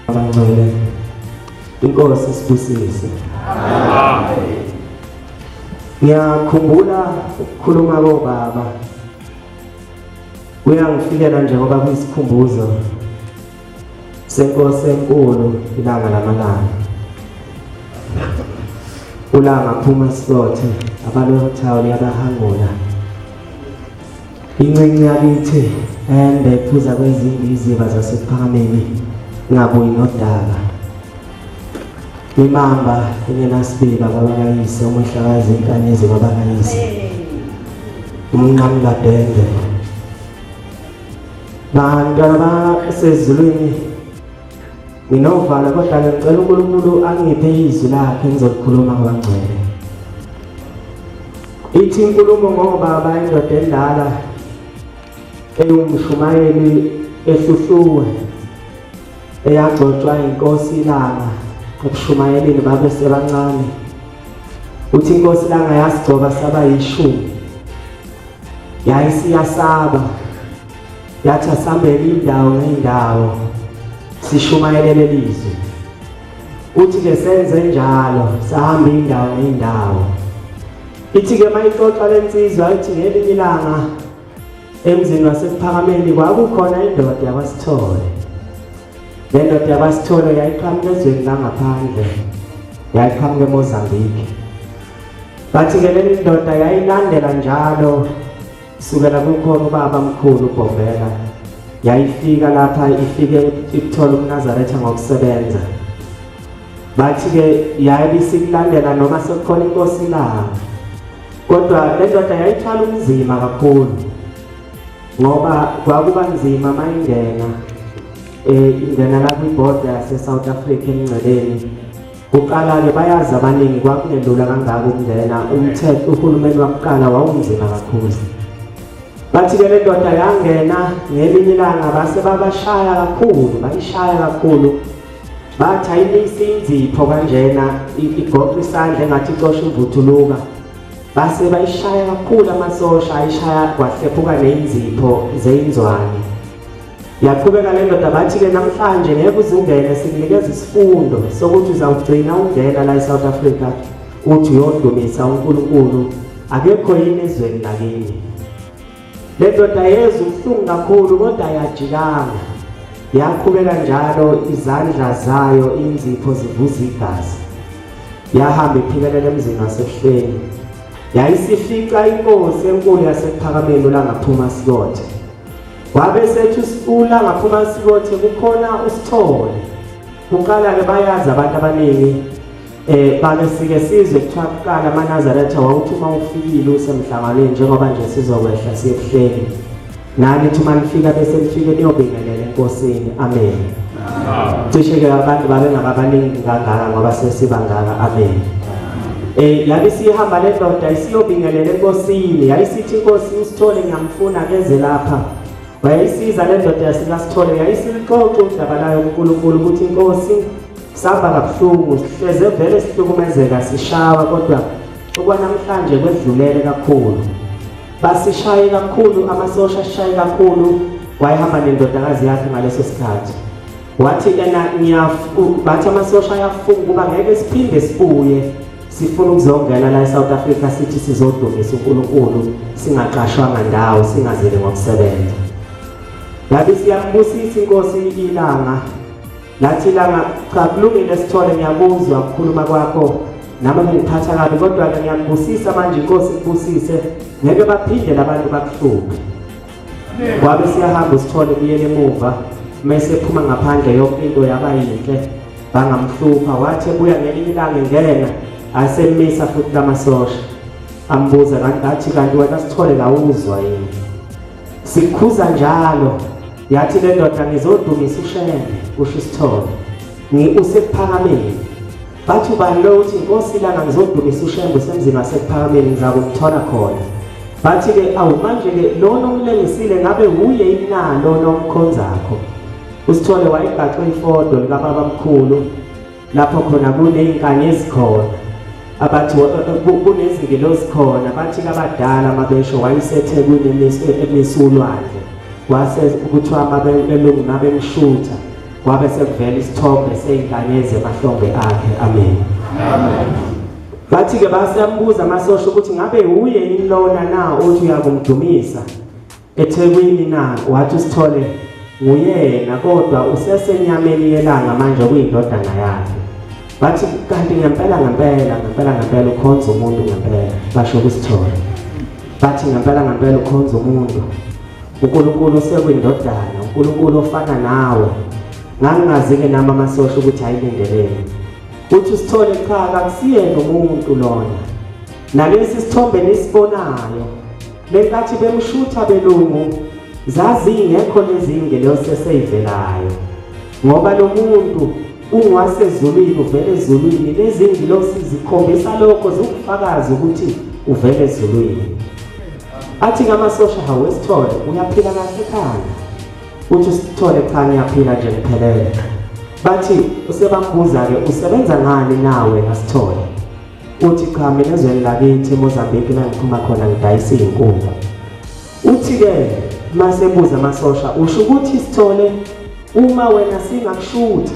abangcwele inkosi sibusise. Ngiyakhumbula ukukhuluma kobaba uyangifikela njengoba kuyisikhumbuzo senkosi enkulu ilanga lamalanga. Ulanga phuma isikothe abalothawu liyabahangula incenye yakithi ende phuza kwezindiziba zasephakameni ngabuyi nodaka imamba engenasibiba babakayise umhlakazi inkanyezi babakayise umnqami kadende bantwana basezulwini nginovala kodwa ngicela uNkulunkulu angiphe izwi lakhe ngizolikhuluma ngabangcwele. Ithi inkulumo ngobaba indoda endala eyumshumayeli ehluhluwe eyagcotshwa inkosi ilanga ukushumayeleni babe sebancane. Uthi inkosi ilanga yasigcoba saba yishumi yayisiyasaba yathi asambele indawo ngeendawo sishumayelele lizwi. Uthi ke senze njalo sahamba indawo ngeendawo. Ithi ke mayixoxa lensizwa ithi ngelinye ilanga emzini wasephakameni kwakukhona indoda yakwaSithole. Le ndoda yakwaSithole yayiqhamuka ezweni langaphandle yayiqhamuka eMozambique. Bathi ke le ndoda yayilandela njalo sukela kukhona ubaba mkhulu uBombela yayifika lapha ifike ikuthola uMnazaretha ngokusebenza. Bathi ke yayibisilandela noma sekukhona inkosi ilanga. Kodwa le ndoda yayithwala umzima kakhulu ngoba kwakuba nzima mayingena ingena la kwiborder yase-South Africa emngceleni. Uqala ke bayazi abaningi kwakungelula kangaka ukungena umthetho uhulumeni wakuqala wawunzima kakhulu. Bathi ke le ndoda yangena ngelinye ilanga base babashaya kakhulu bayishaya kakhulu. Bathi ayilisi inzipho kanjena igoqa isandla engathi icosha uvuthuluka. Base bayishaya kakhulu amasosha ayishaya kwahlephuka neinzipho zeinzwane. Yaqhubeka le ndoda bathi ke namhlanje ngeke uzungene sikunikeza isifundo sokuthi uzawugcina ungena la eSouth Africa uthi uyodumisa uNkulunkulu akekho yini ezweni lakini. Le ndoda yezwa ubuhlungu kakhulu kodwa ayajikanga. Yaqhubeka njalo izandla zayo inzipho zivuza igazi. Yahamba iphikelele emzini wasehlweni. Yayisifica inkosi enkulu yasephakameni ulangaphuma Sikothe. Wabe sethu sifula ngaphuma Sikothe kukhona uSithole. Kuqala ke bayazi abantu abaningi bake sike sizwe kuthiwa kuqala amaNazaretha wawuthi uma ufikile usemhlanganweni njengoba nje sizokwehla siyebuhleni. Nanithi manifika bese nifike niyobingelela enkosini. Amen. Cishe ke abantu babe ngabaningi kangaka ngoba sesibangaka. Amen. Yabe sihamba le ndoda isiyobingelela enkosini. Yayisithi inkosi uSithole ngiyamfuna keze lapha. Wayisiza le ndoda yasikaSithole yayisilixoxa udaba layo uNkulunkulu ukuthi inkosi saba kabuhlungu sihleze vele sihlukumezeka sishawa kodwa okwanamhlanje kwedlulele kakhulu. Basishaye kakhulu amasosha ashaye kakhulu. Wayehamba nendodakazi yakhe ngaleso sikhathi. Wathi bathi amasosha ayafunga kuba ngeke siphinde sibuye sifuna ukuzongena la eSouth Africa sithi sizodumisa uNkulunkulu singaqashwanga ndawo singazele ngokusebenza. Yabe siyambusisa inkosi ilanga. Lathi ilanga cha kulungile Sithole ngiyakuzwa ukukhuluma kwakho nami ngiphatha kabi kodwa ke ngiyambusisa manje inkosi ibusise ngeke baphinde labantu bakuhluphe. Wabe siyahamba uSithole kuyele emuva mase phuma ngaphandle yonke into yabayinhle bangamhlupha. Wathi buya ngelinye ilanga ngena asemisa futhi lamasosha ambuza kanti wena Sithole kawuzwa yini. Sikhuza njalo. Yathi le ndoda ngizodumisa uShembe usho uSithole usephakameni. Bathi ubalo uthi inkosi ilanga ngizodumisa uShembe semzini wasephakameni ngizakumthola khona. Bathi ke awu manje ke lona umlengisile ngabe uye inalo nomkhonzakho. uSithole wayigaxe ifodo likababa mkhulu lapho khona kunezinkanye ezikhona. Abathi kunezingilosi khona bathi abadala mabesho wayesethekwini emisulwandle wase ukuthiwa abelungu nabemshutha kwabe sekuvela isithombe seyinkanyezi emahlombe akhe. Amen. Bathi-ke basiyambuza amasosha ukuthi ngabe uye yini lona na uthi uyakumdumisa eThekwini na? Wathi uSithole nguyena, kodwa usesenyameni yelanga manje kuyindodana yakhe. Bathi kanti ngempela ukhonza umuntu ngempela. Basho kuSithole bathi ngempela ukhonza umuntu. uNkulunkulu sekuyindodana, uNkulunkulu ofana nawe. Ngangingazi-ke nami amasosha ukuthi ayilindeleni. Uthi uSithole cha, akusiyena umuntu lona. Nalesi sithombe nisibonayo lenkathi bemshutha belungu zazingekho lezinge loseseyivelayo, ngoba lo muntu ungwasezulwini, uvele ezulwini. Lezi ngilosi zikhombisa lokho, zikufakazi ukuthi uvele ezulwini. Athi ngamasosha, hawe Sithole uyaphila kahle ekhaya? Uthi uSithole cha, ngiyaphila nje ngiphelele. Bathi usebambuza-ke usebenza ngani nawe naSithole? Uthi cha, mina ezweni lakithi eMozambique la ngiphuma khona ngidayisa izinkukhu. Uthi-ke masebuza amasosha, usho ukuthi Sithole uma wena singakushutha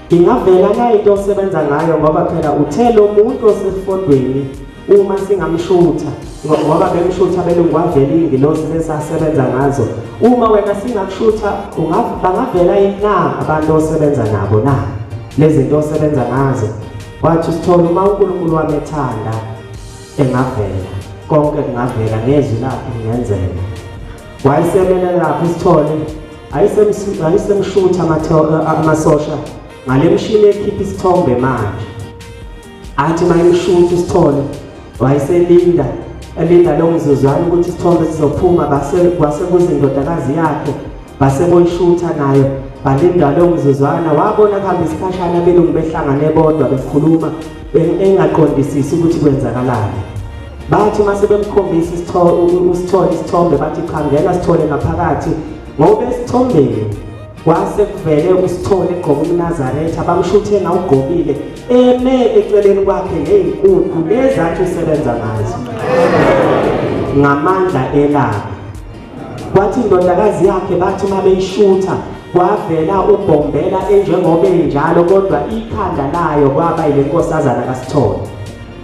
ingavela na into osebenza ngayo, ngoba phela uthe lo muntu osefondweni uma singamshutha, ngoba bemshutha belungu wavela ingilosi lesasebenza ngazo. Uma wena singakushutha bangavela na abantu osebenza nabo na lezi zinto osebenza ngazo? Wathi uSithole uma uNkulunkulu wami ethanda engavela, konke kungavela ngezwi lakhe kungenzeka. Wayesemelela lapho uSithole ayisemshutha amasosha ngale mshini ekhipha isithombe manje. Athi mayimshutha uSithole wayeselinda lo mzuzwana ukuthi isithombe sizophuma, kwase kuzindodakazi yakhe base boyishutha nayo, balinda lo mzuzwana. Wabona kuhamba isikhashana belungu behlangane bodwa bekhuluma engaqondisisi ukuthi kwenzakalani. Bathi mase bemkhombisa uSithole isithombe, bathi cha, ngena Sithole ngaphakathi, ngoba esithombeni kwase kuvele uSithole egqoke uMnazaretha, bamshuthe ngawugqokile eme eceleni kwakhe nezinkukhu lezathi usebenza ngazo ngamandla elanga. Kwathi indodakazi yakhe bathi uma beyishutha kwavela uBhombela enjengoba enjalo, kodwa ikhanda layo kwaba ile nkosazana kaSithole.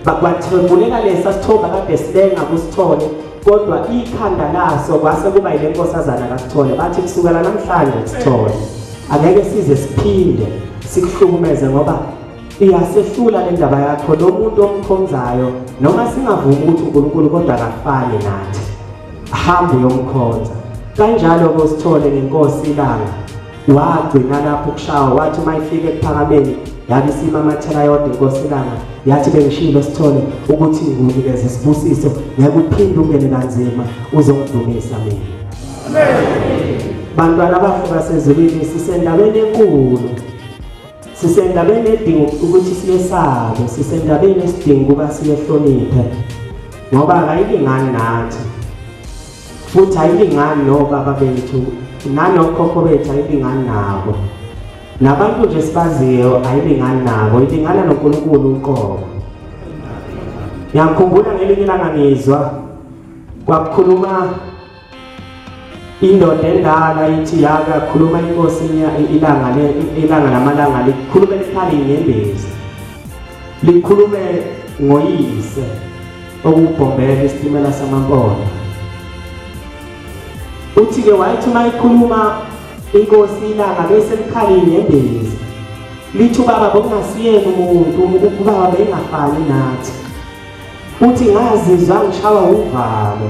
Bathembulela lesa sithombe kade silenga kuSithole, kodwa ikhanda laso kwase kuba ile nkosazana kaSithole. Bathi kusukela namhlanje Sithole angeke size siphinde sikuhlukumeze, ngoba iyasehlula le ndaba yakho. Lo muntu omkhonzayo noma singavumi ukuthi uNkulunkulu, kodwa akafani nathi, hamba uyomkhonza. Kanjalo koSithole ngenkosi ilanga wagcina lapho kushawa. Wathi mayifike ephakameni yabe simamathela yodwa inkosi ilanga, yathi bengishilo Sithole ukuthi ngikunikeze isibusiso, ngeke uphinde ungene kanzima uzongidumisa mina. Amen. Bantwana bafika sezulwini, sisendabeni enkulu, sisendabeni edinga ukuthi siyesabe, sisendabeni esidinga ukuba siyehloniphe, ngoba ayilingani nathi, futhi ayilingani nobaba bethu nanokhokho bethu, ayilingani nabo, nabantu nje sibaziyo ayilingani nabo, ilingana noNkulunkulu uqobo. Ngiyakhumbula ngelinye ilanga ngizwa kwakukhuluma indoda endala ithi yakakhuluma inkosi ilanga lamalanga likhulume likhali inyembezi, likhulume ngoyise okuBhombela isitimela samaMpondo. Uthi-ke wayethi uma ikhuluma inkosi ilanga bese likhali inyembezi lithi ubaba bokungasiyena umuntu, ubaba bengafani nathi. Uthi ngazizwa ngishawa uvalo,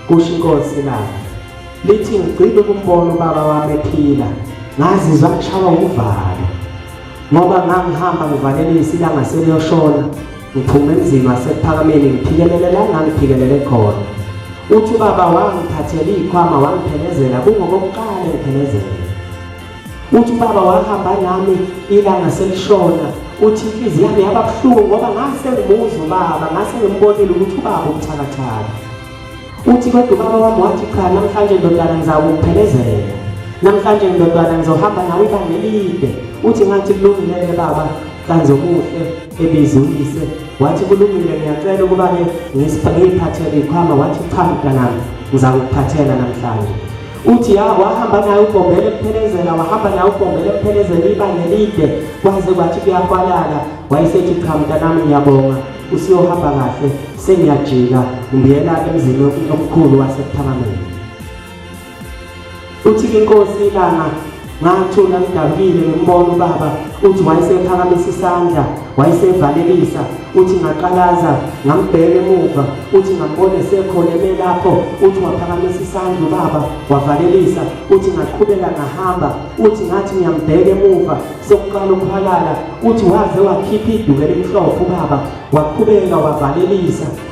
kusho inkosi ilanga. Lithi ngigcina ukumbona ubaba wami ephila, ngazizwa ngishawa uvalo, ngoba ngangihamba ngivalelisa ilanga seliyoshona, ngiphume emzini wasephakameni ngiphikelele la ngangiphikelele khona. Uthi ubaba wangiphathela izikhwama wangiphelezela, kungokokuqala ngiphelezela. Uthi ubaba wahamba nami ilanga selishona. Uthi inhliziyo yami yaba buhlungu ngoba ngase ngimuza ubaba, ngase ngimbonile ukuthi ubaba ubuthakathaka. Uthi kodwa ubaba wami wathi cha, namhlanje ndodana ngizakuphelezela, namhlanje ndodana ngizohamba nawe ibanga elide. Uthi ngathi kulungile baba, kanzokuhle ebizulise. Wathi kulungile, ngiyacela ukuba-ke ngiyiphathele izikhwama. Wathi cha mntanami, ngizakuphathela namhlanje. uthi wahamba naye uBhombela ePhelezela, wahamba naye uBhombela ePhelezela ibanga elide kwaze kwathi kuyakwalala. Wayesethi cha mntanami ngiyabonga usiyohamba kahle, sengiyajika ngiyela emzini omkhulu wasePhakameni. Uthi inkosi ilanga ngathula ngidabukile ngibona ubaba uthi wayesephakamisa isandla, wayesevalelisa, uthi ngaqalaza ngambheka emuva, uthi ngambona esekhona lapho, uthi waphakamisa isandla ubaba wavalelisa, uthi ngaqhubeka ngahamba, uthi ngathi ngiyambheka emuva sokuqala ukuhalala, uthi waze wakhipha iduku elimhlophe ubaba waqhubeka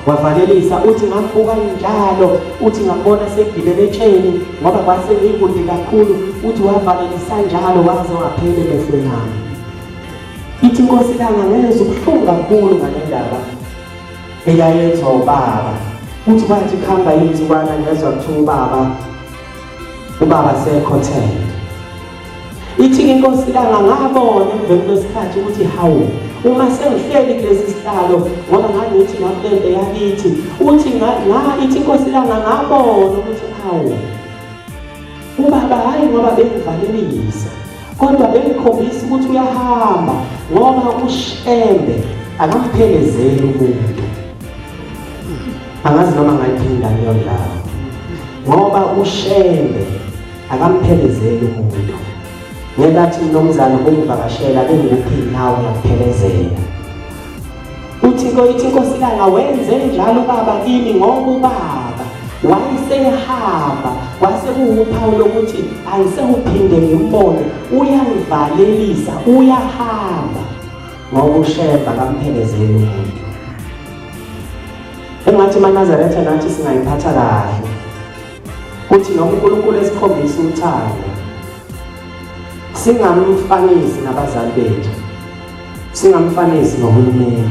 wavalelisa, uthi ngambuka njalo, uthi ngambona segibele etsheni ngoba kwase ngikude kakhulu, uthi wavalelisa njalo waze waphela emehlweni ami. Ithi inkosi ilanga ngezwe ubuhlungu kakhulu ngale ndaba eyayethwa ubaba. Uthi bathi khamba insukwana ngezwe kuthiwa ubaba sekhothele. Ithi inkosi ilanga ngabona emveni kwesikhathi ukuthi hawu uma sengihleli kulesi sihlalo ngoba ngangithi ngapende yakithi, uthi ithi inkosi ilanga ngabona ukuthi hawu ubaba hayi ngoba bengivalelisa kodwa bengikhombisa ukuthi uyahamba ngoba ushembe akamphelezeli umuntu. Angazi noma ngayiphinda leyo ndawo. Ngoba ushembe akamphelezeli umuntu. Ngenkathi nomzana ungivakashela bengikuphi nawe ngakuphelezela. Uthi inkosi ilanga wenze njalo ubaba kimi ngoba ubaba wayesehamba kwase kuwuphawu lokuthi ayisekuphinde ngimbone uyangivalelisa uyahamba ngoba ushemba akamphelezeli umuntu. Engathi maNazaretha nathi singayiphatha kahle uthi noma uNkulunkulu esikhombisa uthando singamfanisi nabazali bethu, singamfanisi nohulumeni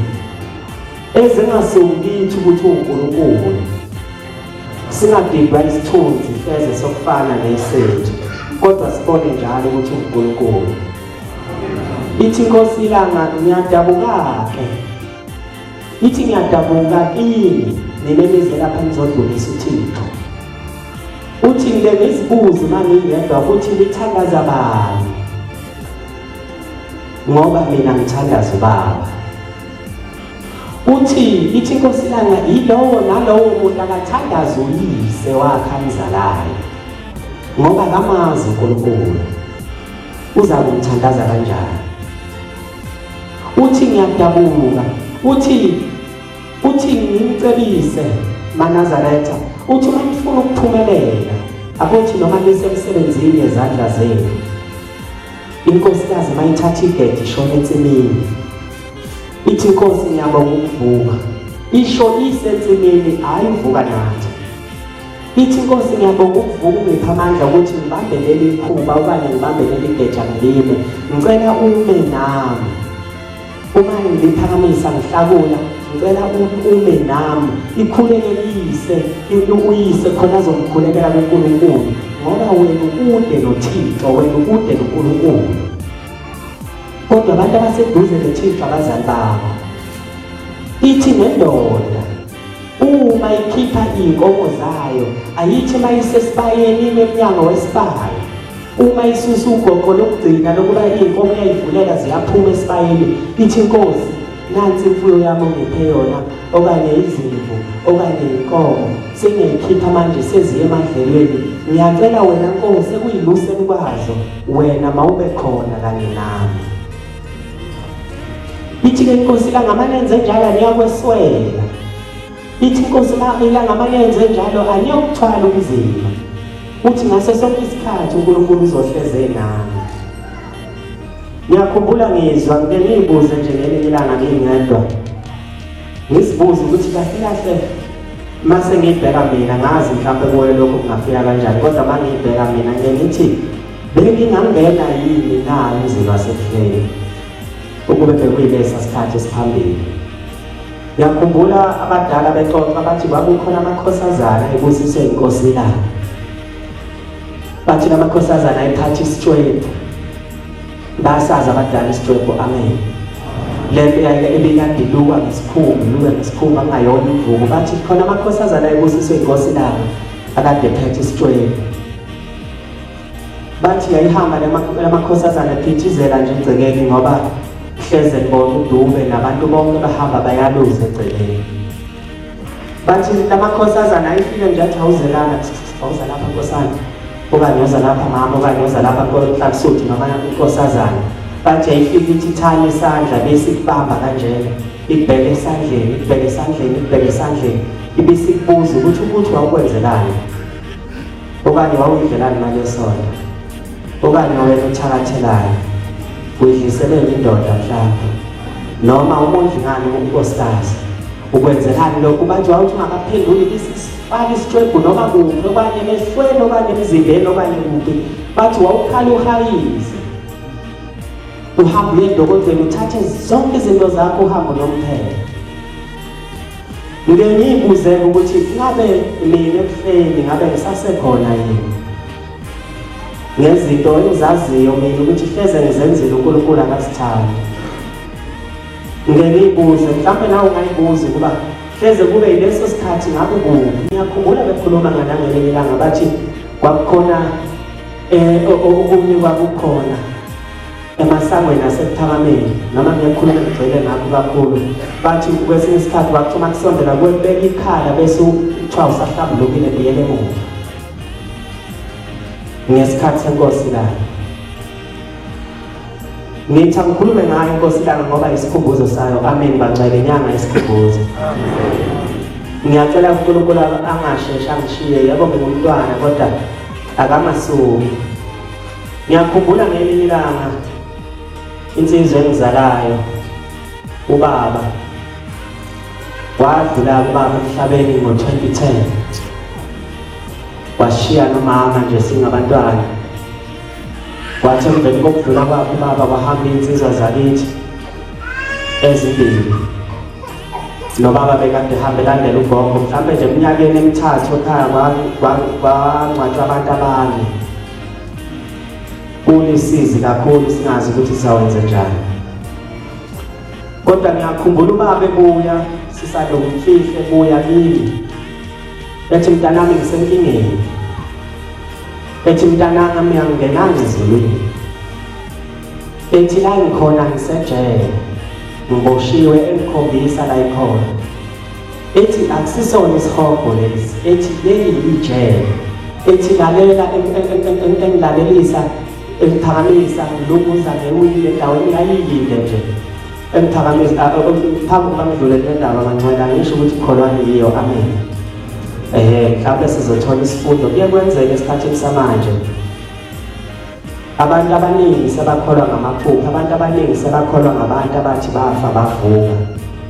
ezingasukithi ukuthi uNkulunkulu, singadibwa isithunzi hleze sokufana nesethu kodwa sibone njalo ukuthi uNkulunkulu. Ithi inkosi ilanga ngiyadabuka-ke, ithi ngiyadabuka kini nilemizwe lapha nizodlulisa uThixo. Uthi ngike ngizibuze mangingedwa ukuthi lithandaza bani ngoba mina ngithandaza ubaba. Ithi inkosi ilanga yilowo nalowo muntu akathandaza uyise wakhe amzalayo ngoba kamazi uNkulunkulu uza kumthandaza kanjani. Uthi ngiyadabuka, uthi ngimcebise maNazaretha, uthi uma nifuna ukuphumelela akuthi noma lisemsebenzini yezandla zenu. Inkosikazi mayithatha igedi ishona ensimini, ithi inkosi ngiyabonga ukuvuka, isho isensimini ayivuka nathi. Ithi inkosi ngiyabonga ukuvuka ungipha amandla ukuthi ngibambe leli ikhuba okanye ngibambe leli geja ngilime, ngicela ume nami. Uma ngiliphakamisa ngihlakula ngicela ume nami, ikhulekele uyise khona azomkhulekela kuNkulunkulu ngoba wena ukude noThixo, wena ukude noNkulunkulu. Kodwa abantu abaseduze noThixo abazali babo. Ithi nendoda uma ikhipha inkomo zayo ayithi mayisesibayeni eminyango wesibayo, uma isusa ugogo lokugcina lokuba inkomo yayivulela ziyaphuma esibayeni, ithi inkosi nansi imfuyo yami ongiphe yona okanye izimvu okanye inkomo sengiyikhipha manje seziye emadlelweni, ngiyacela wena Nkosi ekuyiluseni kwazo wena mawube khona kanye nami. Ithi-ke inkosi ilanga yenze njalo aniyakweswela. Ithi inkosi ilanga yenze njalo aniyokuthwala ubunzima. Uthi ngaso sonke isikhathi uNkulunkulu uzohleze nami. Ngiyakhumbula ngizwa ngiyibuze nje ngelinye ilanga ngingedwa. Ngisibuza ukuthi kahle mase ngibheka mina ngazi mhlawumbe kuwe lokho kungafika kanjani, kodwa mangibheka mina ngithi bengingangena yini na umzimba wasekuhleni ukube bekuyilesa sikhathi esiphambili. Ngiyakhumbula abadala bexoxa bathi kwakukhona amakhosazana ebusiswe inkosi ilanga. Bathi lamakhosazana ayithatha isitshwebo, basazi abadala isitshwebo, amen. Lento ebikadiluka ngesikhumba angayona imvubu. Bathi khona amakhosazana ebusiswe inkosi ilanga akade phethe isitshwebo. bathi yayihamba lamakhosazana ephithizela nje egcekeni ngoba hleze ngibona uDube nabantu bonke bahamba bayaluza egcekeni. Bathi lamakhosazana ayifike nje athi awuzelana, awuza lapha nkosana, okanye uza lapha mama, okanye uza lapha nkohlaksuthi noma inkosazana. Bathi ayifike ithithane isandla bese ikubamba kanjena, ikubheke esandleni, ikubheke esandleni, ikubheke esandleni, ibisikubuza ukuthi wawukwenzelani, okanye wawuyidlelani mali yesonto, okanye wena uthakathelayo, uyidliselele indoda mhlawumbe, noma umondlingane unkosikazi, ukwenzelani lokhu. Bathi wawuthi ungakaphenduli isifaka isitshwebhu noma kuphi, okanye emehlweni, okanye emzimbeni, okanye kuphi. Bathi wawukhala uhayize, uhambe uye edokoteleni uthathe zonke izinto zakho uhambe nomphela. Ngike ngiyibuzeke ukuthi ngabe mina ekufeni ngabe ngisasekhona yini ngezinto engizaziyo mina ukuthi hleze ngizenzile uNkulunkulu akasithandi. Ngike ngiyibuze, mhlawumbe nawe ungayibuza ukuba hleze kube yileso sikhathi ngabe kuphi. Ngiyakhumbula bekhuluma ngelinye ilanga bathi kwakukhona okunye kwakukhona emasangweni aseButhakameni, noma ngiyakhuluma ngigcwele ngakho kakhulu. Bathi kwesinye isikhathi wakuthuma kusondela kwebeka ikhala bese uthiwa usahlambulukile buyele emuva ngesikhathi senkosi lana. Ngithi ngikhulume ngayo inkosi lana ngoba isikhumbuzo sayo. Amen. Bangcwele inyanga isikhumbuzo. Ngiyacela uNkulunkulu angashesha angishiye, yabo ngumntwana kodwa akamasuki. Ngiyakhumbula ngelinye ilanga insizwa engizalayo, ubaba wadlula kubaba emhlabeni ngo-2010, washiya nomama nje singabantwana. Kwathi emveni kokudlula kwakhe ubaba kwahamba iy'nsizwa zakithi ezimbili, nobaba bekade ehambe elandela ugogo. Mhlawumbe nje eminyakeni emithathu ekhaya kwangcwatshwa abantu abanye. Kulisizi kakhulu singazi ukuthi sizawenze njani. Kodwa ngiyakhumbula ubaba ebuya, sisalomfihle ebuya kimi. Ethi mntanami ngisenkingeni. Ethi mntanami ngiyangenanga ezulwini. Ethi la ngikhona ngisejele, ngiboshiwe engikhombisa la ikhona. Ethi akusisona isihogo lesi, ethi leli ijele. Ethi lalela engilalelisa engiphakamisa ngilunguza ngewile endaweni yayiyinde nje. Engiphakamisa phambi kokuba ngidlule le ndaba bangcwela ngisho ukuthi kholwane yiyo. Amen. Mhlawumbe sizothola isifundo. Kuye kwenzeka esikhathini samanje abantu abaningi sebakholwa ngamaphupho, abantu abaningi sebakholwa ngabantu abathi bafa bavuka.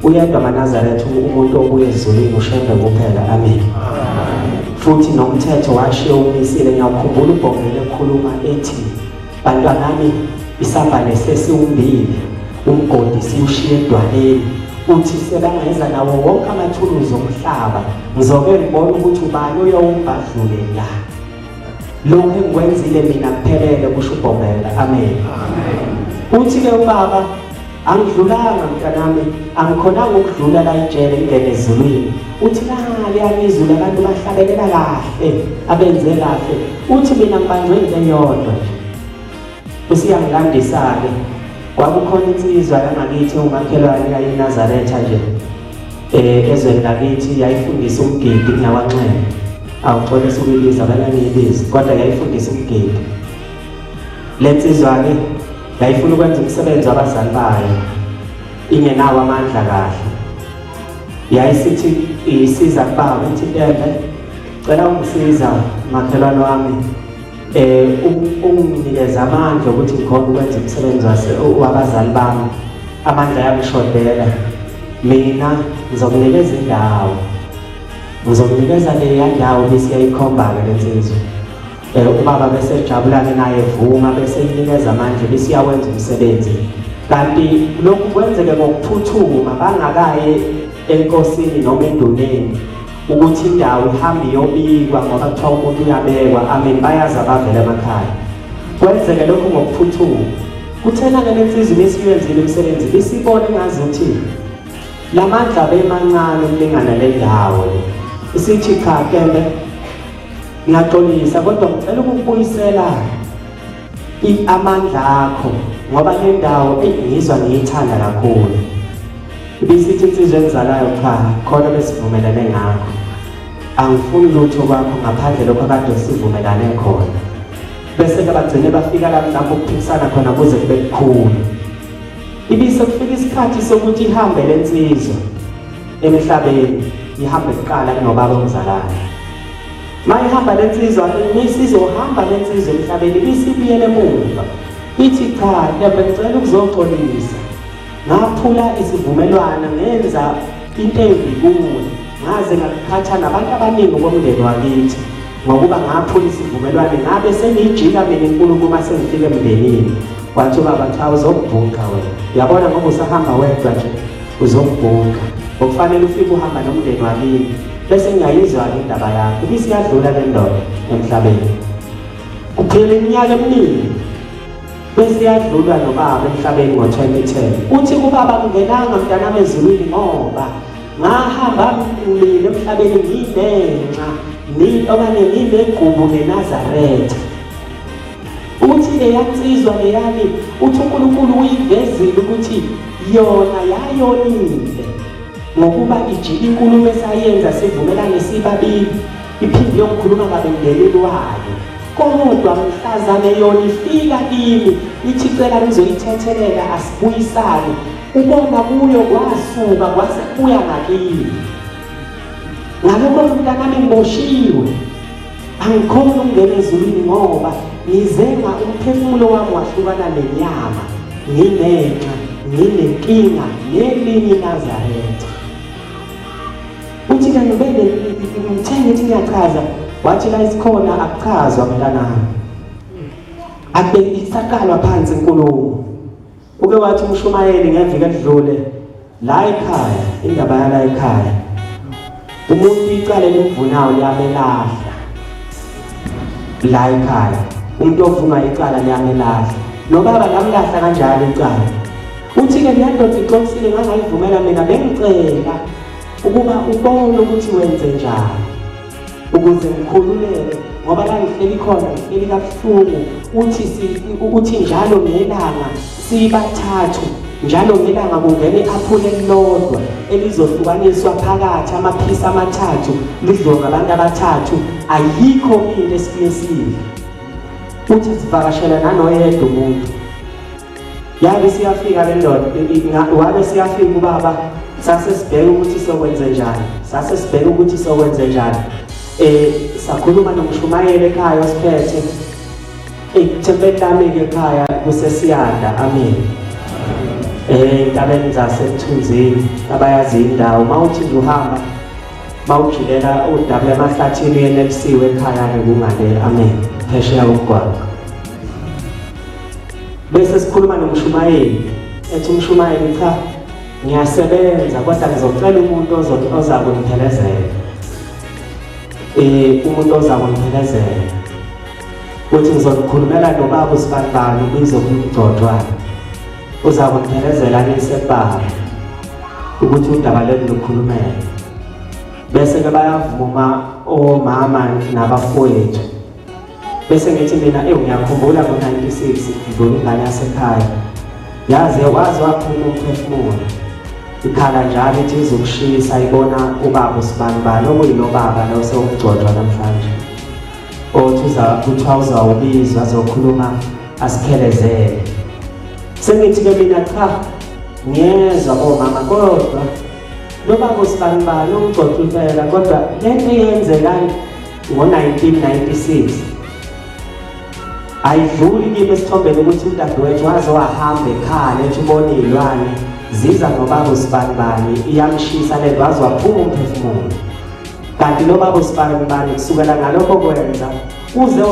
Uyedwa uMnazaretha umuntu obuye ezulwini uShembe kuphela. Amen. Futhi nomthetho washiye umisile. Ngiyakhumbula uBhongela ekhuluma ethi bantwanami isambane sesiwumbile, umgodi siwushiye edwaleni. Uthi sebangeza nawo wonke amathuluzi omhlaba, ngizoke ngibone ukuthi ubani uyowumbadlule la. Lokhu engikwenzile mina kuphelele kusho uBhongela. Amen. Uthi-ke ubaba angidlulanga mntanami, angikhonanga ukudlula la ijele ngene ezulwini. Uthi nali izulu abantu bahlabelela kahle, abenze kahle. Uthi mina ngibanjwe into eyodwa nje. Usiyangilandisa-ke, kwakukhona insizwa yangakithi umakhelwane kayiNazaretha nje ezweni lakithi, yayifundisa umgidi kunyawanxele. Awuxolisa ukuyibiza abanangiyibizi, kodwa yayifundisa umgidi. Le nsizwa-ke yayifuna ukwenza umsebenzi wabazali bayo, ingenawo amandla kahle. Yayisithi isiza kubaba ithi Ntembe, cela ungisiza makhelwane wami unginikeza amandla ukuthi ngikhona ukwenza umsebenzi wabazali bami. Amandla yamishodela. Mina ngizokunikeza indawo, ngizokunikeza leya ndawo besiyayikhomba-ke le nsizwa. Ubaba bese ejabulane naye evuma bese yinikeza amandla besiyawenza umsebenzi. Kanti lokhu kwenzeke ngokuphuthuma, bangakaye enkosini noma enduneni ukuthi indawo ihambe iyobikwa ngoba kuthiwa umuntu uyabekwa. Amen. Bayazi abavela emakhaya. Kwenzeke lokhu ngokuphuthuma. Kuthena-ke le nsizwa besiyenzile umsebenzi, besibone ngazuthi la mandla bemancane ukulingana le ndawo. Isithi cha Ntembe, ngiyaxolisa kodwa ngicela ukukubuyisela amandla akho ngoba le ndawo engizwa ngiyithanda kakhulu. Bisithi insizwa engizalayo cha khona besivumelane ngakho. Angifuni lutho kwakho ngaphandle lokho kade sivumelane khona. Bese ke bagcine bafika lapho ukuphikisana khona kuze kube kukhulu. Ibise kufika isikhathi sokuthi ihambe lensizwa emhlabeni, ihambe kuqala kunobaba omzalayo. Mayihamba lensizwa, isizohamba lensizwa emhlabeni bisibiyele emuva. Ithi cha, ngicela ukuzoxolisa. Ngaphula isivumelwano ngenza into embi kuwe. Ngaze ngakhatha nabantu abaningi bomndeni wakithi ngokuba ngaphula isivumelwano ngabe sengijika mina inkulumo uma sengifika emndenini. Wathi baba cha uzokubhuka wena. Uyabona ngoba usahamba wedwa nje uzokubhuka. Okufanele ufike uhamba nomndeni wakini. Bese ngiyayizwa indaba yakho. Bisiyadlula le ndoda emhlabeni. Kuphela iminyaka eminingi. Bese yadlula nobaba emhlabeni ngo-2010. Uthi kubaba kungenanga mntanami ezulwini ngoba ngahamba mina emhlabeni nginenxa okanye nginegubu neNazaretha. Uthi eyansizwa leyani uthi uNkulunkulu uyivezile ukuthi yona yayonile ngokuba ijike inkulumo esayenza sivumelane sibabili iphinde yokukhuluma kabe ngeleli wayo. Kodwa mhlazane yona ifika kimi ithi cela nizoyithethelela asibuyisane. Ubona kuyo kwasuka kwasekuya ngakini. Ngalokho mntanami ngiboshiwe. Angikhona ukungena ezulwini ngoba ngizenga umphefumulo wami wahlukana nenyama. Nginenxa, nginenkinga nelinye iNazaretha. Uthi kanti bebe ngithenge ukuthi ngiyachaza. Wathi la isikhona akuchazwa mntanami. Abe isakalwa phansi inkulumo. Uke wathi uMshumayeli ngevika edlule la ekhaya indaba yala ekhaya. Umuntu icala elivunayo liyabelahla. La ekhaya umuntu ovuma icala liyabelahla. Nobaba lamlahla kanjalo icala. Uthi ke liyandoda ixoxile ngangayivumela mina bengicela ukuba ubone ukuthi wenze njani. Ukuze ngikhululeke ngoba la ngihleli khona ngihleli kabuhlungu uthi njalo ngelanga sibathathu njalo ngelanga kungene aphule elilodwa elizohlukaniswa phakathi amaphisi amathathu lidlonga abantu abathathu ayikho into esiyesile. Uthi sivakashela nanoyedwa umuntu yabe siyafika le ndoda wabe siyafika ubaba sase sibheke ukuthi sokwenze njani sase sibheke ukuthi sokwenze njani. Sakhuluma noMshumayeli ekhaya osiphethe ithempeli lami ekhaya kusesiyanda. Amen. Intabeni zaseMthunzini abayazi indawo mawuthi uhamba mawujilela udabula emahlathini yenelisiwe ekhaya ngekungale. Amen. Phesheya ukugwaqo. Bese sikhuluma noMshumayeli ethi uMshumayeli cha ngiyasebenza kodwa ngizocela umuntu ozakungiphelezela. Umuntu ozakungiphelezela. Uthi ngizokhulumela nobaba uSibanibani ubizwe kumgcodwana. Uzakungiphelezela nisebaba ukuthi udaba leli lukhulumele. Bese ke bayavuma omama nabafowethu. Bese ngithi mina ngiyakhumbula ngo-96 ngidlula ingane yasekhaya. Yaze wazi waphuma umphefumulo. Ikhala njalo ithi izokushisa ibona ubaba uSibanibani okuyilo baba lo sewumgcodwa namhlanje. Kuthiwa uzawubizwa azokhuluma asiphelezele. Sengithi ke mina cha ngiyezwa omama kodwa lo baba uSibanibani umgcodwa impela kodwa lento eyenzeka ngo-1996 ayidluli kimi esithombeni ukuthi umntakwethu waze wahamba ekhala ethi ubona iy'lwane ziza nobaba uSibanibani iyamshisa lento waze waphuma umphefumulo. Kanti lo baba uSibanibani kusukela ngalokho kwenza uze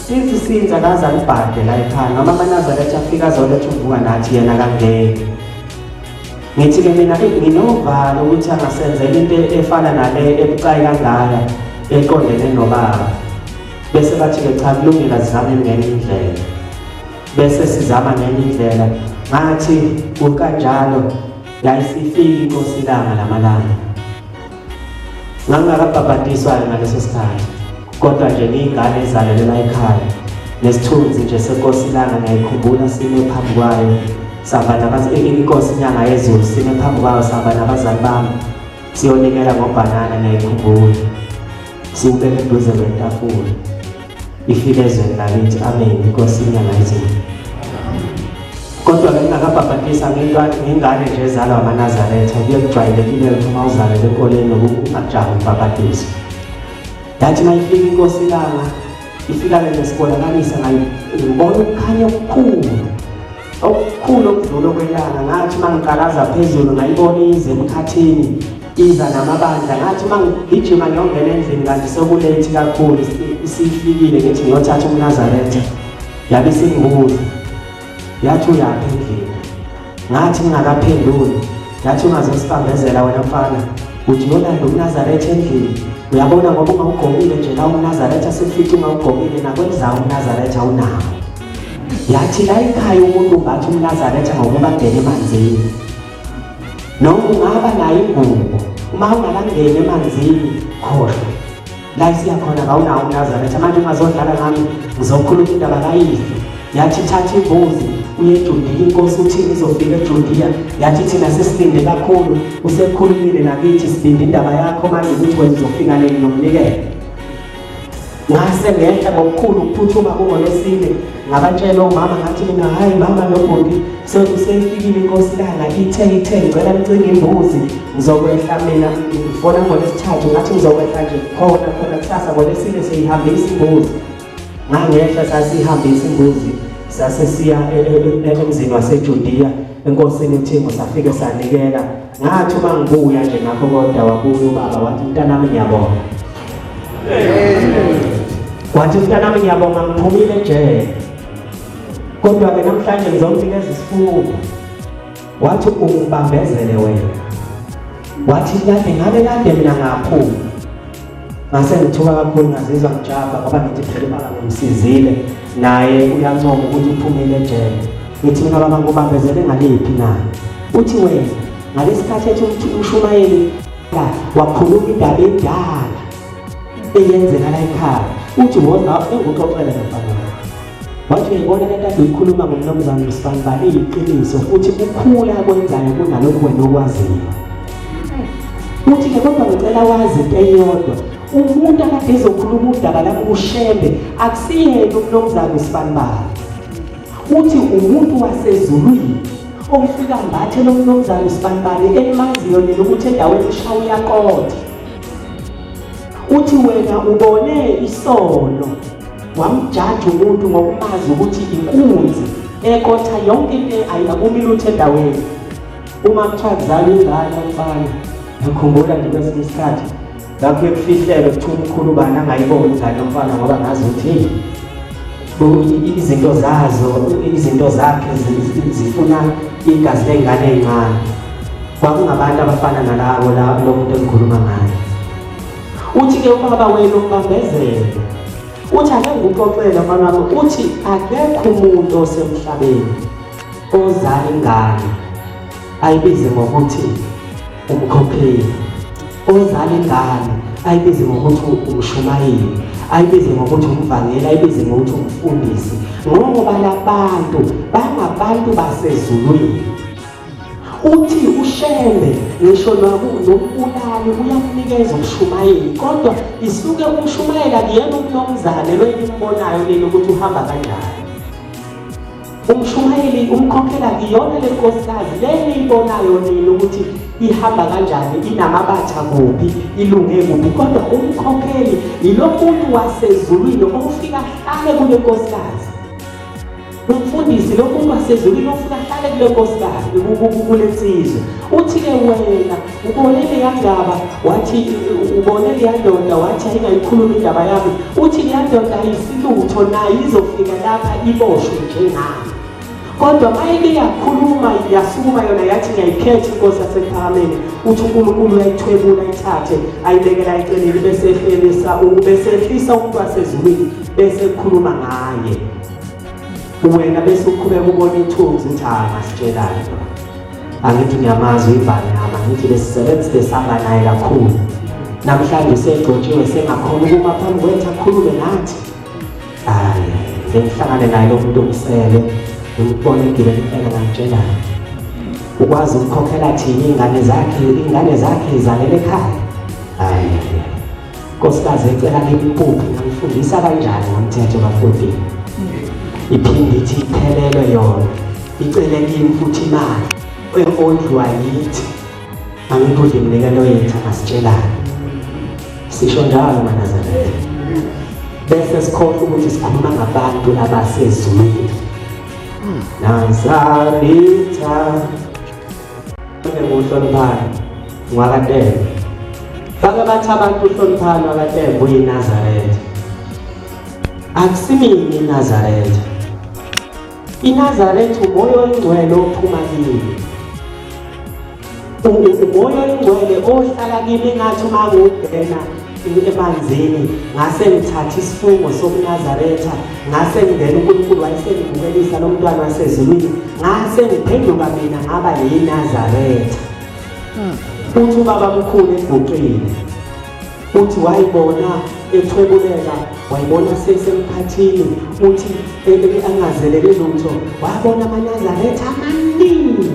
sizinza kaza libhade la ekhaya noma amaNazaretha afika azoletha uvuka nathi yena kangeke. Ngithi ke mina nginovalo ukuthi angasenzela into efana nale ebucayi kangaka eqondene nobaba. Bese bathi ke cha kulungile sizame ngenye indlela. Bese sizama ngenye indlela. Ngathi kukanjalo yayisifika inkosi ilanga lamalanga. Ngangakabhabhatiswa ngaleso sikhathi. Kodwa nje ngiyingane ezalelwa ekhaya. nesithunzi nje senkosi ilanga ngiyayikhumbula sime phambi kwayo sahamba inkosi inyanga yezulu sime phambi kwayo sahamba nabazali bami siyonikela ngobhanana ngiyayikhumbula siwubeke eduze kwetafula ifike ezweni lakithi amen inkosi inyanga yezulu. Kodwa ngingakabhabhatisa ngingane nje ezalwa amaNazaretha kuye kujwayelekile ukuthi uma uzalelwe enkoleni ungajahi ukubhabhatisa. Yathi mayifika inkosi ilanga ifika nesibonakaliso ngibona ukukhanya okukhulu okudlula kwelanga ngathi mangikalaza phezulu ngayibona ize emkhathini iza namabandla ngathi mangigijima ngiyongena endlini kanti sekulethi kakhulu isifikile ngithi ngiyothatha umNazaretha yabe singibuza yathi uyaphi endlini ngathi ngingakaphenduli yathi ungazosibambezela wena mfana uthi yolanda umNazaretha endlini uyabona ngoba ungawugqokile nje la umNazaretha sefithi ungawugqokile nakwenza umNazaretha unawo. Yathi la ekhaya umuntu ngathi umNazaretha ngokuba ngene emanzini noma ungaba nayo ingubo uma ungakangeni emanzini khohlwa la isiyakhona kawunawo umNazaretha manje ungazodlala ngami ngizokhuluma indaba kayifi. Yathi thatha imbuzi uye eJudiya inkosi uthini izofika eJudiya yathi thina sesilinde kakhulu usekhulumile nakithi silinde indaba yakho manje ukuthi wena uzofika nini nomnikelo. Ngase ngehla ngokukhulu ukuphuthuma kungolesine ngabatshela umama ngathi mina hayi mama nobhuti seyifikile inkosi ilanga ithe ngicela nicinge imbuzi ngizokwehla mina ngifona ngolesithathu ngathi ngizokwehla nje khona kusasa ngolesine seyihambisa imbuzi. Ngangehla sasihambisa imbuzi sasesiya emzini waseJudiya enkosini uThixo safike sanikela ngathi uma ngibuya nje ngakho kodwa wabuya ubaba wathi mntanami ngiyabonga. Wathi mntanami ngiyabonga ngiphumile ejele kodwa-ke namhlanje ngizokunikeza isifundo. Wathi ungibambezele wena wathi ngabe mina ngaphuma ngase ngithuka kakhulu ngazizwa ngijabha ngoba ngithi phela baba ngimsizile naye uyancoma ukuthi uphumele ejele. Ngithi mina baba ngubambezele ngaliphi na uthi wena ngalesikhathi ethi uMshumayeli wakhuluma indaba endala eyenzeka la ekhaya uthi wona enguxoxele mfana wathi uyibona lento ayikhuluma ngomnumzane uSpanbali iyiqiniso futhi ukukhula kwenzayo kunalokho wena okwaziyo. Uthi-ke kodwa ngicela wazi into eyodwa umuntu akade ezokhuluma udaba lapho ushembe akusiyena umnumzane uSpanbali. Uthi umuntu wasezulwini ofika mbathe lo mnumzane uSpanbali emaziyo nina ukuthi endaweni ishawu yaqotha. Uthi wena ubone isono wamjaja umuntu ngokumazi ukuthi inkunzi ekotha yonke into ayakumi lutho endaweni. Uma kuthiwa kuzala ingane mfana ngikhumbula nje kwesinye isikhathi lapho ekufihlele kuthiwa umkhulu bani angayiboni ingane yomfana ngoba ngazi ukuthi izinto zakhe zifuna igazi lengane encane. Kwakungabantu abafana nalabo lo muntu engikhuluma ngayo. Uthi-ke ubaba wena umbambezele uthi ake ngikuxoxele mfana wami uthi akekho umuntu osemhlabeni ozala ingane ayibize ngokuthi umkhokheli, ozala ingane ayibize ngokuthi umshumayeli, ayibize ngokuthi umvangeli, ayibize ngokuthi umfundisi ngoba labantu bangabantu basezulwini. Uthi ushembe ngisho nombulali uyamnikeza umshumayeli kodwa isuke umshumayeli akuyena umnumzane lo enimbonayo lelo ukuthi uhamba kanjani. Umshumayeli umkhokheli akuyona le nkosikazi le niyibonayo nina ukuthi ihamba kanjani inamabatha kuphi ilunge kuphi kodwa umkhokheli yilo muntu wasezulwini ofika ahlale kule nkosikazi. Umfundisi lo muntu wasezulwini ofika ahlale kule nkosikazi kule nsizwe. Uthi-ke wena ubonele yandaba wathi ubonele yandoda wathi ayingayikhuluma indaba yami. Uthi leyandoda ayisilutho nayo izofika lapha iboshwe njengami kodwa mayike yakhuluma yasukuma yona yathi ngiyayikhetha inkosi yasePhakameni. Uthi uNkulunkulu uyayithwebula ayithathe ayibekela eceleni bese ehlisa umuntu wasezulwini bese ekhuluma ngaye wena bese uqhubeka ubona ithunzi uthi ngasitshelani. Angithi ngiyamazi ibhani yami ngithi lesisebenzi lesihamba naye kakhulu namhlanje segcotshiwe sengakhona ukuma phambi kwethu akhulume nathi. bengihlangane naye lo muntu umsele ngibone ngibele impela ngangitshelayo ukwazi ukukhokhela thina ingane zakhe izalele ekhaya. Hayi nkosikazi ecela ngimphuphe ngangifundisa kanjani ngomthetho ka-14 iphinde ithi iphelelwe yona icele kimi futhi imali ondliwa yithi angikudle iminikelo yethu angasitshelani. Sisho njalo maNazaretha bese sikhohlwa ukuthi sikhuluma ngabantu abasezulwini. Nazaretha uhloniphani ngwakaTembu bake bathi abantu uhloniphani wakaTembu uyiNazaretha. Akusimini iNazaretha. iNazaretha umoya oyingcwele ophuma kimi. Umoya oyingcwele ohlala kimi ngathi uma ngubhena emanzini ngase ngithatha isifungo sobuNazaretha ngase ngingena uNkulunkulu wayesengibukelisa lo mntwana wasezulwini ngase ngiphenduka mina ngaba yiNazaretha. Uthi ubaba mkhulu ebhuqile uthi wayibona ethwebuleka wayibona sesemkhathini uthi angazelele lutho wabona amaNazaretha amaningi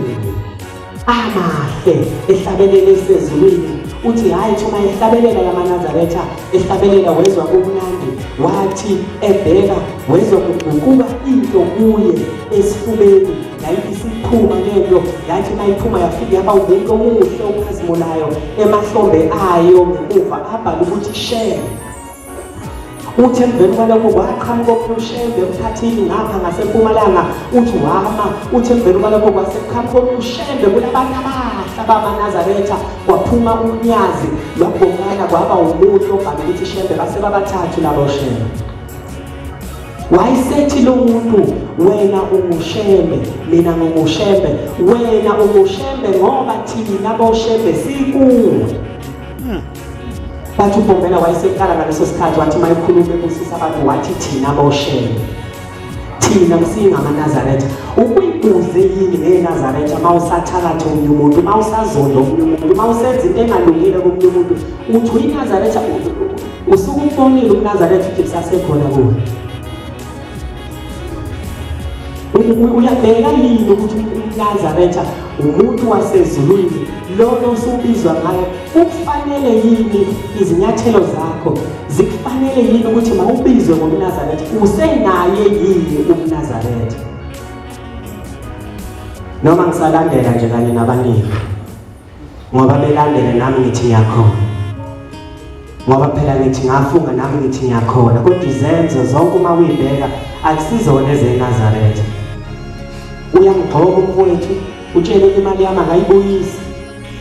amahle ehlabelele esezulwini. Uthi hayi thuma ehlabelela lamaNazaretha ehlabelela wezwa kumnandi wathi ebheka wezwa kuguquka into kuye esifubeni yayithi siphuma lento yathi mayiphuma yafika yaba umuntu omuhle okhazimulayo emahlombe ayo ngemuva abhala ukuthi shame. Uthi emveni kwalokho kwaqhamuka ushembe emkhathini ngapha ngasempumalanga uthi wama uthi emveni kwalokho kwaseqhamuka ushembe kulabantu abahle bamaNazaretha kwaphuma unyazi lwabongana kwaba umuntu ogama ukuthi shembe base babathathu labo shembe. Wayesethi lo muntu wena ungushembe mina ngingushembe wena ungushembe ngoba thina boshembe sikuwe. Bathi uBombela wayesekhala ngaleso sikhathi wathi mayikhuluma ebusisa abantu wathi thina boshembe thina msingamaNazaretha ukuyibuze yini ngeNazaretha mawusathakatha omunye umuntu mawusazonda omunye umuntu mawusenza into engalungile komunye umuntu uthi uyiNazaretha usuke umbonile uNazaretha ukuthi kusasekhona kuwe. Uyabheka yini ukuthi uNazaretha umuntu wasezulwini lolo usubizwa ngaye kufanele yini izinyathelo zakho zikufanele yini ukuthi mawubizwe ngoMnazaretha usenaye yini uMnazaretha noma ngisalandela nje kanye nabaningi ngoba belandele nami ngithi ngiyakhona ngoba phela ngithi ngafunga nami ngithi ngiyakhona kodwa izenzo zonke uma uyibheka akusizona ezeNazaretha. Uyangigxoba umfowethu utshele imali yami akayibuyisi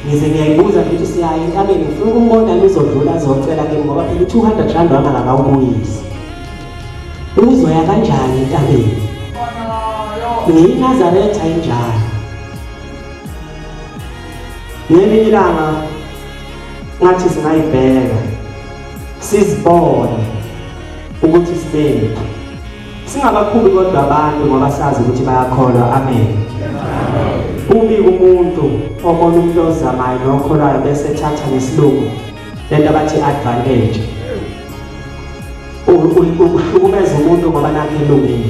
ngize ngiyayibuza ukuthi siyaya entabeni ngifuna ukumbona uzodlula azocela kimi ngoba phela 200 rand wami akawubuyisi. Uzoya kanjani entabeni? NgiyiNazaretha injalo. Ngelinye ilanga ngathi singayibheka sizibone ukuthi sibeni singabakhulu kodwa abantu ngoba sazi ukuthi bayakholwa. Amen. Ubi umuntu obona umuntu ozamayo nokholwayo bese ethatha ngesilungu lento abathi advantage. Uhlukumeza umuntu ngoba nakho elungile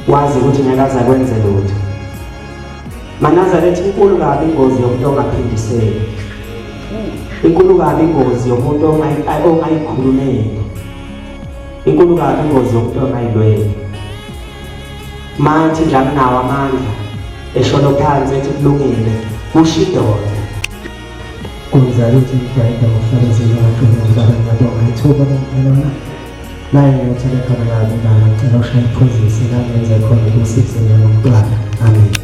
wazi ukuthi ngeke aze akwenze lutho. maNazaretha inkulu kabi ingozi yomuntu ongaphindiseli. Inkulu kabi ingozi yomuntu ongayikhululeki. Inkulu kabi ingozi yomuntu ongayilweli. Manje nje akunawo amandla eshona phansi ethi kulungile kusho indoda. Kunzalo ukuthi ngidayida ngokuhlabezela abantu ngabangabonga ithuba lomphela naye ngiyathola khona kabi ngicela ushaya iphozisi la ngenze khona ukusiza lo mntwana. Amen.